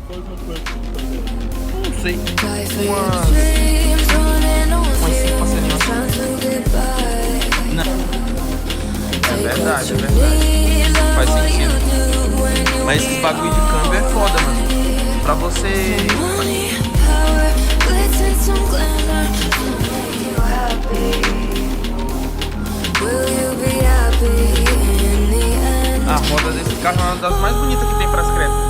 Não sei. Umas 5 passarinhos. Não. É verdade, é verdade. Faz sentido. Mas esse bagulho de câmbio é foda, mano. Pra você. A roda desse carro é uma das mais bonitas que tem pras cretas.